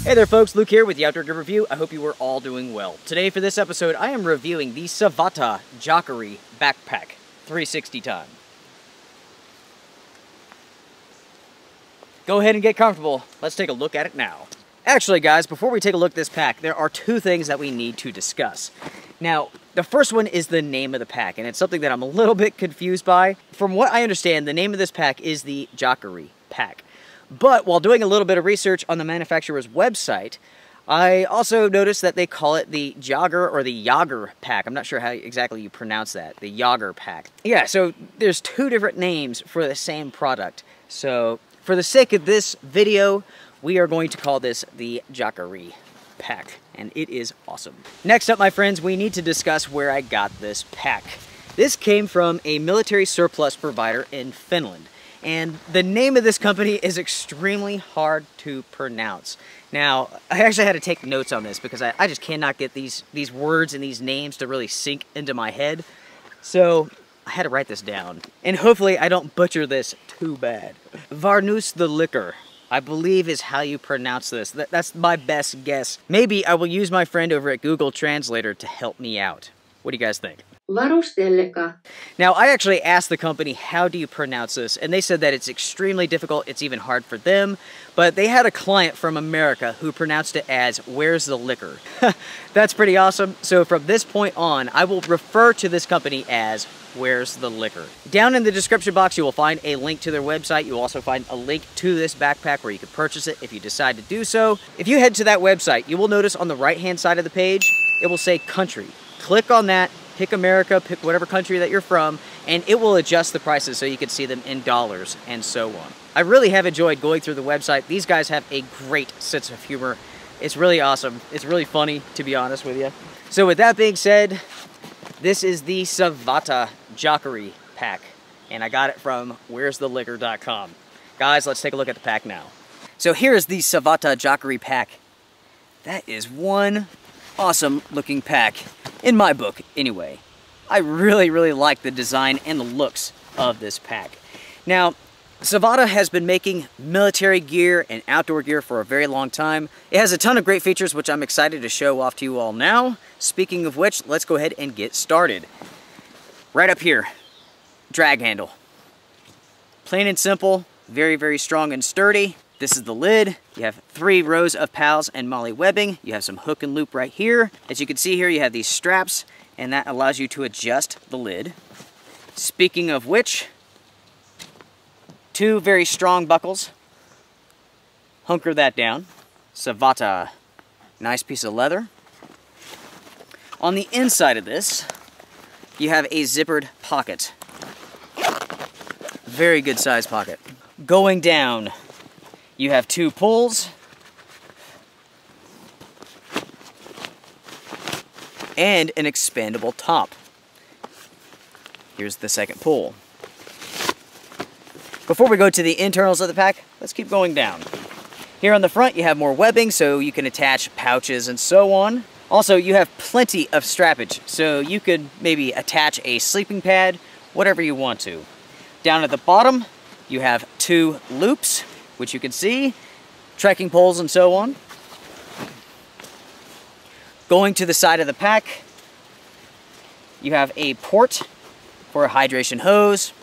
Hey there folks, Luke here with the Outdoor Gear Review. I hope you are all doing well. Today for this episode, I am reviewing the Savotta Jääkäri Backpack 360 time. Go ahead and get comfortable. Let's take a look at it now. Actually guys, before we take a look at this pack, there are two things that we need to discuss. Now, the first one is the name of the pack, and it's something that I'm a little bit confused by. From what I understand, the name of this pack is the Jääkäri pack. But while doing a little bit of research on the manufacturer's website, I also noticed that they call it the Jääger or the Jääger pack. I'm not sure how exactly you pronounce that, the Jääger pack. Yeah, so there's two different names for the same product. So for the sake of this video, we are going to call this the Jääkäri pack, and it is awesome. Next up, my friends, we need to discuss where I got this pack. This came from a military surplus provider in Finland. And the name of this company is extremely hard to pronounce. Now, I actually had to take notes on this because I just cannot get these words and these names to really sink into my head. So I had to write this down. And hopefully I don't butcher this too bad. Var-nose-the-liquor, I believe is how you pronounce this. That's my best guess. Maybe I will use my friend over at Google Translator to help me out. What do you guys think? Varusteleka. Now, I actually asked the company, how do you pronounce this? And they said that it's extremely difficult. It's even hard for them. But they had a client from America who pronounced it as, "Where's the liquor?" That's pretty awesome. So from this point on, I will refer to this company as Where's the Liquor. Down in the description box, you will find a link to their website. You will also find a link to this backpack where you can purchase it if you decide to do so. If you head to that website, you will notice on the right-hand side of the page, it will say country. Click on that. Pick America, pick whatever country that you're from, and it will adjust the prices so you can see them in dollars and so on. I really have enjoyed going through the website. These guys have a great sense of humor. It's really awesome. It's really funny, to be honest with you. So with that being said, this is the Savotta Jääkäri pack, and I got it from where'stheliquor.com. Guys, let's take a look at the pack now. So here's the Savotta Jääkäri pack. That is one awesome looking pack. In my book, anyway. I really like the design and the looks of this pack. Now, Savotta has been making military gear and outdoor gear for a very long time. It has a ton of great features, which I'm excited to show off to you all now. Speaking of which, let's go ahead and get started. Right up here, drag handle. Plain and simple, very strong and sturdy. This is the lid. You have 3 rows of PALS and MOLLE webbing. You have some hook and loop right here. As you can see here, you have these straps, and that allows you to adjust the lid. Speaking of which, 2 very strong buckles. Hunker that down. Savotta. Nice piece of leather. On the inside of this, you have a zippered pocket. Very good size pocket. Going down, you have 2 pulls and an expandable top. Here's the second pull. Before we go to the internals of the pack, let's keep going down. Here on the front, you have more webbing so you can attach pouches and so on. Also, you have plenty of strappage, so you could maybe attach a sleeping pad, whatever you want to. Down at the bottom, you have 2 loops, which you can see, trekking poles and so on. Going to the side of the pack, you have a port for a hydration hose,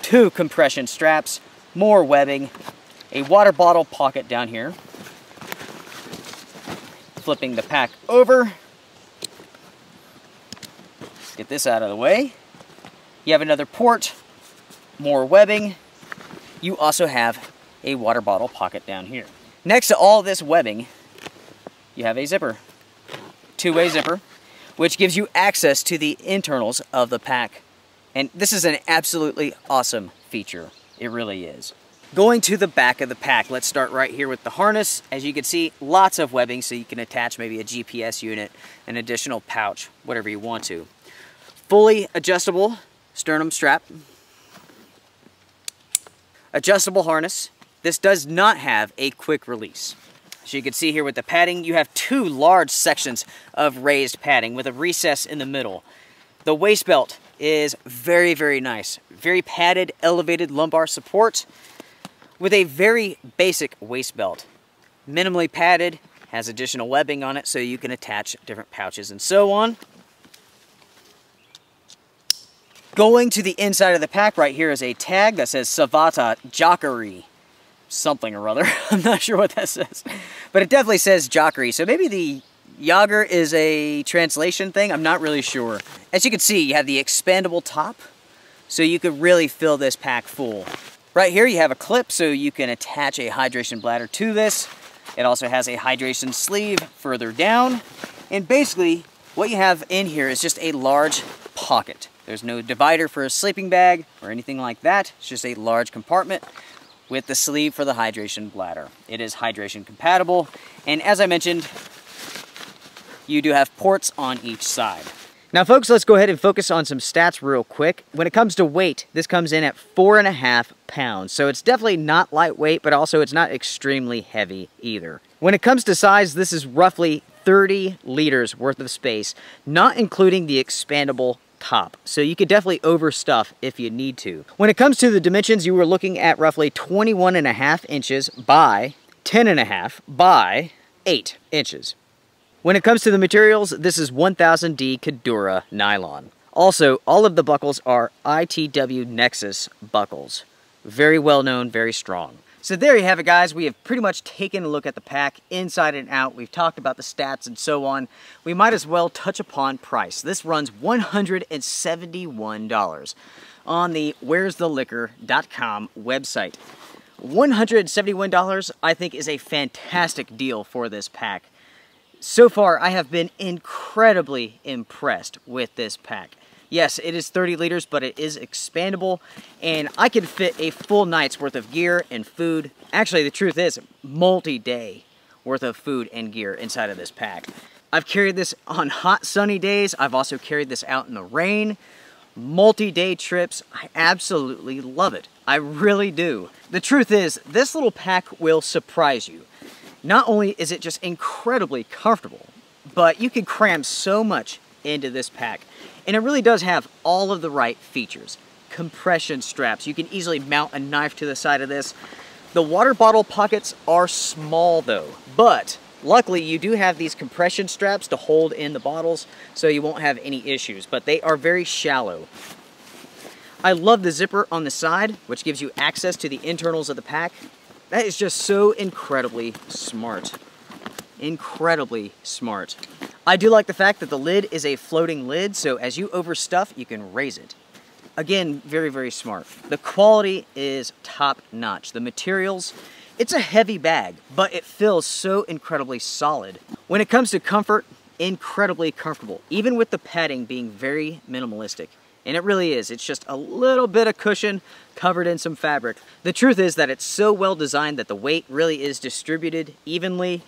2 compression straps, more webbing, a water bottle pocket down here. Flipping the pack over, get this out of the way. You have another port, more webbing. You also have a water bottle pocket down here. Next to all this webbing, you have a zipper, 2-way zipper, which gives you access to the internals of the pack. And this is an absolutely awesome feature. It really is. Going to the back of the pack, let's start right here with the harness. As you can see, lots of webbing so you can attach maybe a GPS unit, an additional pouch, whatever you want to. Fully adjustable sternum strap. Adjustable harness. This does not have a quick release. So you can see here with the padding, you have 2 large sections of raised padding with a recess in the middle. The waist belt is very nice. Very padded, elevated lumbar support. with a very basic waist belt. Minimally padded, has additional webbing on it so you can attach different pouches and so on. Going to the inside of the pack right here is a tag that says Savotta Jääkäri something or other. I'm not sure what that says, but it definitely says Jääkäri. So maybe the Jager is a translation thing. I'm not really sure. As you can see, you have the expandable top, so you could really fill this pack full. Right here, you have a clip so you can attach a hydration bladder to this. It also has a hydration sleeve further down. And basically, what you have in here is just a large pocket. There's no divider for a sleeping bag or anything like that. It's just a large compartment with the sleeve for the hydration bladder. It is hydration compatible, and as I mentioned, you do have ports on each side. Now folks, let's go ahead and focus on some stats real quick. When it comes to weight, this comes in at 4.5 pounds, so it's definitely not lightweight, but also it's not extremely heavy either. When it comes to size, this is roughly 30 liters worth of space, not including the expandable top. So you could definitely overstuff if you need to. When it comes to the dimensions, you were looking at roughly 21.5 inches by 10.5 by 8 inches. When it comes to the materials, this is 1000D Cadura nylon. Also, all of the buckles are ITW Nexus buckles. Very well known, very strong. So there you have it, guys. We have pretty much taken a look at the pack inside and out. We've talked about the stats and so on. We might as well touch upon price. This runs $171 on the where'stheliquor.com website. $171 I think is a fantastic deal for this pack. So far, I have been incredibly impressed with this pack. Yes, it is 30 liters, but it is expandable, and I can fit a full night's worth of gear and food. Actually, the truth is, multi-day worth of food and gear inside of this pack. I've carried this on hot, sunny days. I've also carried this out in the rain. Multi-day trips, I absolutely love it. I really do. The truth is, this little pack will surprise you. Not only is it just incredibly comfortable, but you can cram so much into this pack. And it really does have all of the right features. Compression straps. You can easily mount a knife to the side of this. The water bottle pockets are small though, but luckily you do have these compression straps to hold in the bottles, so you won't have any issues, but they are very shallow. I love the zipper on the side, which gives you access to the internals of the pack. That is just so incredibly smart. Incredibly smart. I do like the fact that the lid is a floating lid, so as you overstuff, you can raise it. Again, very, very smart. The quality is top notch. The materials, it's a heavy bag, but it feels so incredibly solid. When it comes to comfort, incredibly comfortable, even with the padding being very minimalistic. And it really is. It's just a little bit of cushion covered in some fabric. The truth is that it's so well designed that the weight really is distributed evenly,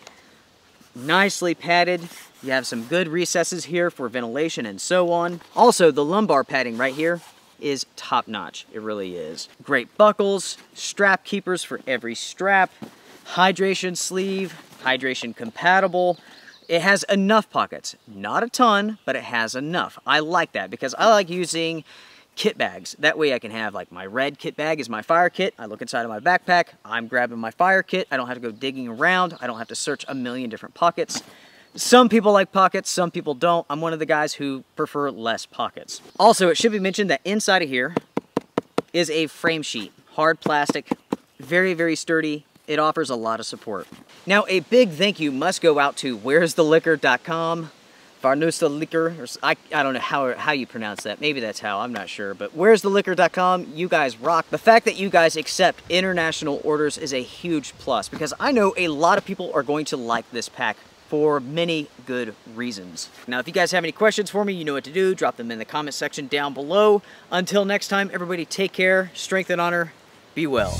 nicely padded. You have some good recesses here for ventilation and so on. Also, the lumbar padding right here is top notch. It really is. Great buckles, strap keepers for every strap, hydration sleeve, hydration compatible. It has enough pockets. Not a ton, but it has enough. I like that because I like using kit bags. That way I can have, like, my red kit bag is my fire kit. I look inside of my backpack, I'm grabbing my fire kit. I don't have to go digging around. I don't have to search a million different pockets. Some people like pockets, some people don't. I'm one of the guys who prefer less pockets. Also, it should be mentioned that inside of here is a frame sheet. Hard plastic, very, very sturdy. It offers a lot of support. Now, a big thank you must go out to where'stheliquor.com. Var-nose-the-liquor, I don't know how you pronounce that. Maybe that's how, I'm not sure. But where'stheliquor.com, you guys rock. The fact that you guys accept international orders is a huge plus because I know a lot of people are going to like this pack for many good reasons. Now, if you guys have any questions for me, you know what to do. Drop them in the comment section down below. Until next time, everybody take care, strength and honor, be well.